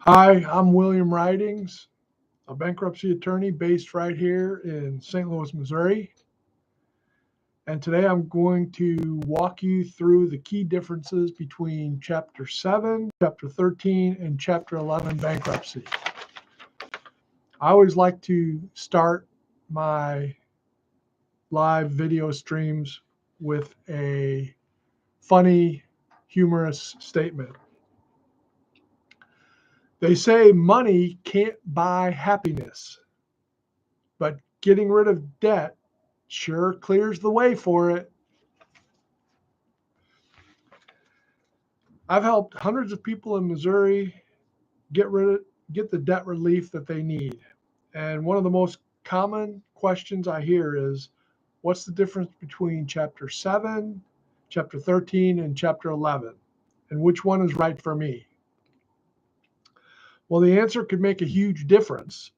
Hi, I'm William Ridings, a bankruptcy attorney based right here in St. Louis, Missouri. And today I'm going to walk you through the key differences between Chapter 7, Chapter 13, and Chapter 11 bankruptcy. I always like to start my live video streams with a funny, humorous statement. They say money can't buy happiness, but getting rid of debt sure clears the way for it. I've helped hundreds of people in Missouri get the debt relief that they need. And one of the most common questions I hear is, what's the difference between Chapter 7, Chapter 13, and Chapter 11? And which one is right for me? Well, the answer could make a huge difference.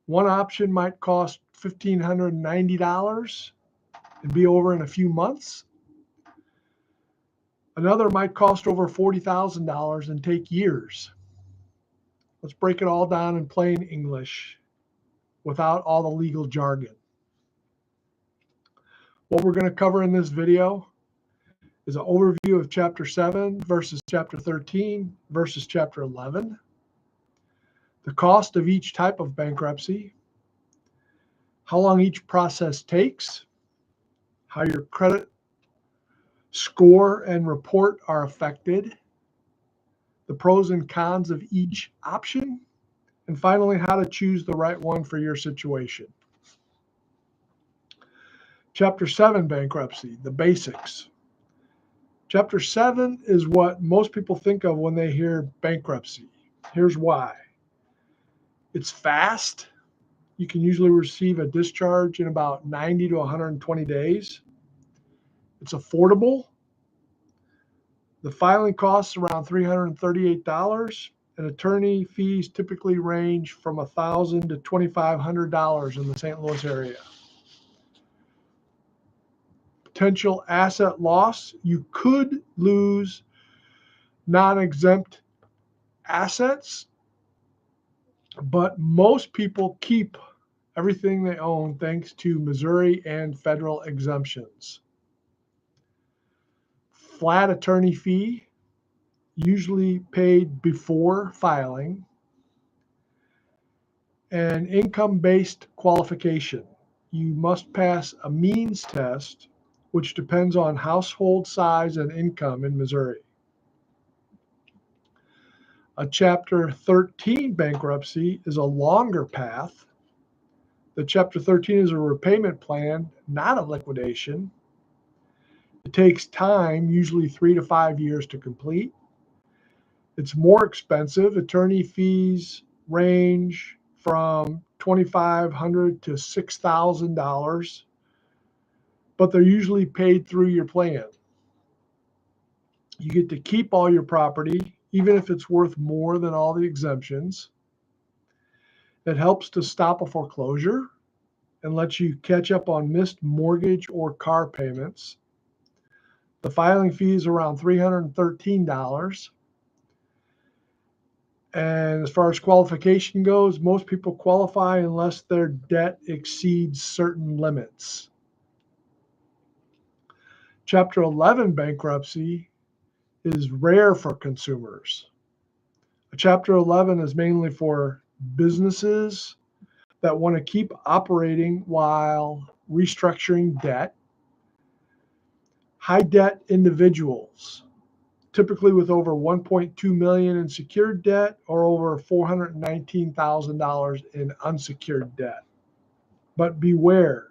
One option might cost $1,590 and be over in a few months. Another might cost over $40,000 and take years. Let's break it all down in plain English without all the legal jargon. What we're going to cover in this video is an overview of Chapter 7 versus Chapter 13 versus Chapter 11, the cost of each type of bankruptcy, how long each process takes, how your credit score and report are affected, the pros and cons of each option, and finally, how to choose the right one for your situation. Chapter 7 bankruptcy, the basics. Chapter 7 is what most people think of when they hear bankruptcy. Here's why. It's fast. You can usually receive a discharge in about 90 to 120 days. It's affordable. The filing costs around $338, and attorney fees typically range from $1,000 to $2,500 in the St. Louis area. Potential asset loss, you could lose non-exempt assets, but most people keep everything they own thanks to Missouri and federal exemptions. Flat attorney fee, usually paid before filing, and income-based qualification. You must pass a means test, which depends on household size and income in Missouri. A Chapter 13 bankruptcy is a longer path. The Chapter 13 is a repayment plan, not a liquidation. It takes time, usually 3 to 5 years to complete. It's more expensive. Attorney fees range from $2,500 to $6,000, but they're usually paid through your plan. You get to keep all your property, even if it's worth more than all the exemptions. It helps to stop a foreclosure and lets you catch up on missed mortgage or car payments. The filing fee is around $313. And as far as qualification goes, most people qualify unless their debt exceeds certain limits. Chapter 11 bankruptcy is rare for consumers. Chapter 11 is mainly for businesses that want to keep operating while restructuring debt. High debt individuals, typically with over $1.2 million in secured debt or over $419,000 in unsecured debt. But beware,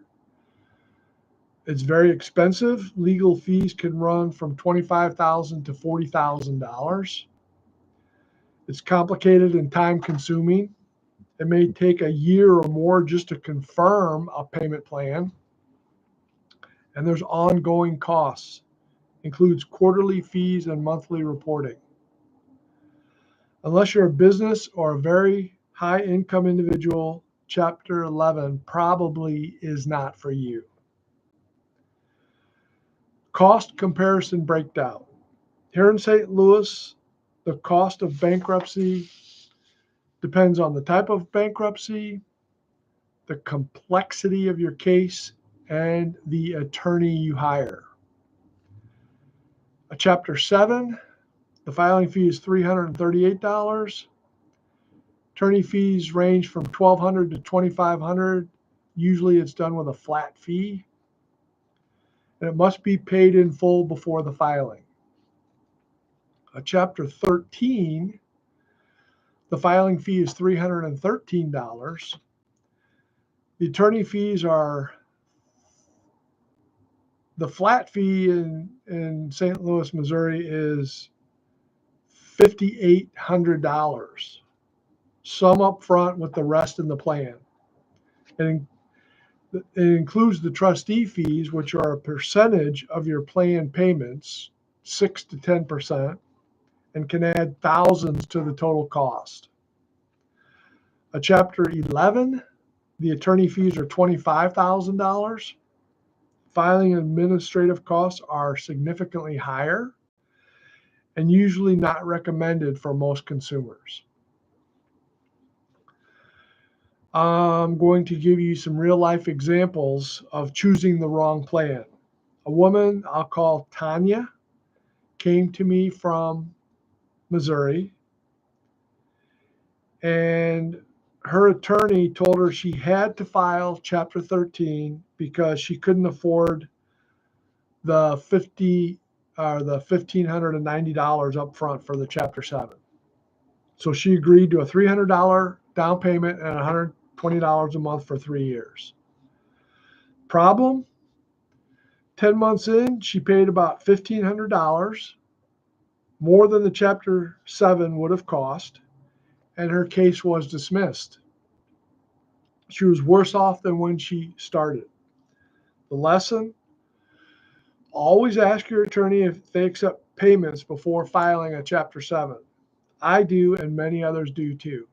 it's very expensive. Legal fees can run from $25,000 to $40,000. It's complicated and time consuming. It may take a year or more just to confirm a payment plan. And there's ongoing costs, includes quarterly fees and monthly reporting. Unless you're a business or a very high income individual, Chapter 11 probably is not for you. Cost comparison breakdown. Here in St. Louis, The cost of bankruptcy depends on the type of bankruptcy, the complexity of your case, and the attorney you hire. A Chapter 7, the filing fee is $338. Attorney fees range from $1,200 to $2,500. Usually it's done with a flat fee, and it must be paid in full before the filing. A Chapter 13, the filing fee is $313. The attorney fees are, the flat fee in St. Louis, Missouri is $5,800, some up front with the rest in the plan. And it includes the trustee fees, which are a percentage of your plan payments, 6 to 10%, and can add thousands to the total cost. A Chapter 11, the attorney fees are $25,000. Filing and administrative costs are significantly higher and usually not recommended for most consumers. I'm going to give you some real life examples of choosing the wrong plan. A woman I'll call Tanya came to me from Missouri, and her attorney told her she had to file Chapter 13 because she couldn't afford the $1,590 up front for the Chapter 7. So she agreed to a $300 down payment and $120 a month for 3 years. Problem? 10 months in, she paid about $1,500, more than the Chapter 7 would have cost, and her case was dismissed. She was worse off than when she started. The lesson: always ask your attorney if they accept payments before filing a Chapter 7. I do, and many others do too.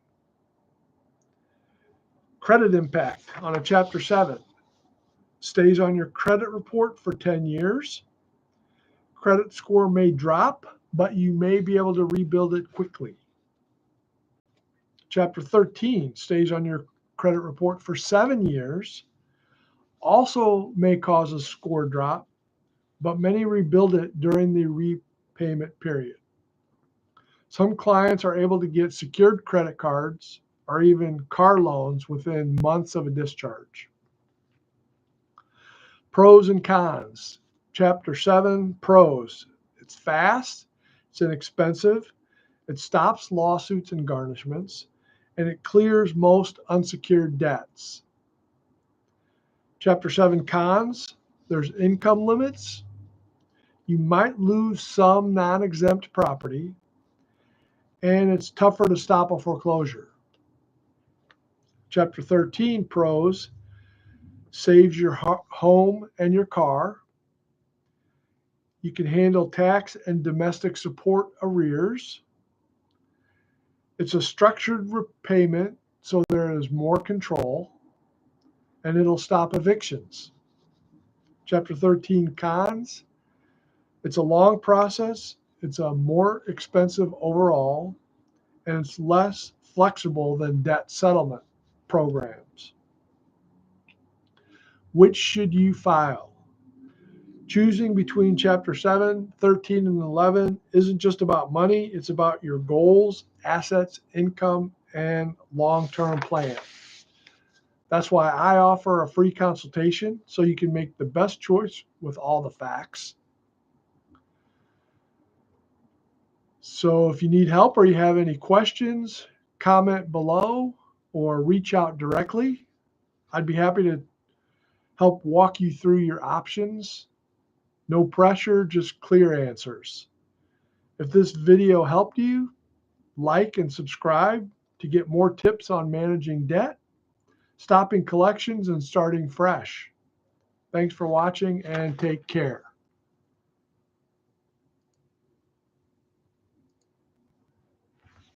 Credit impact on a Chapter 7. Stays on your credit report for 10 years. Credit score may drop, but you may be able to rebuild it quickly. Chapter 13 stays on your credit report for 7 years. Also may cause a score drop, but many rebuild it during the repayment period. Some clients are able to get secured credit cards or even car loans within months of a discharge. Pros and cons. Chapter 7, pros. It's fast, it's inexpensive, it stops lawsuits and garnishments, and it clears most unsecured debts. Chapter 7 cons. There's income limits. You might lose some non-exempt property, and it's tougher to stop a foreclosure. Chapter 13 pros: saves your home and your car. You can handle tax and domestic support arrears. It's a structured repayment, so there is more control, and it'll stop evictions. Chapter 13 cons: it's a long process, it's a more expensive overall, and it's less flexible than debt settlement programs. Which should you file? Choosing between Chapter 7, 13, and 11 isn't just about money, it's about your goals, assets, income, and long-term plan. That's why I offer a free consultation so you can make the best choice with all the facts. So if you need help or you have any questions, comment below or reach out directly. I'd be happy to help walk you through your options. No pressure, just clear answers. If this video helped you, like and subscribe to get more tips on managing debt, stopping collections, and starting fresh. Thanks for watching, and take care.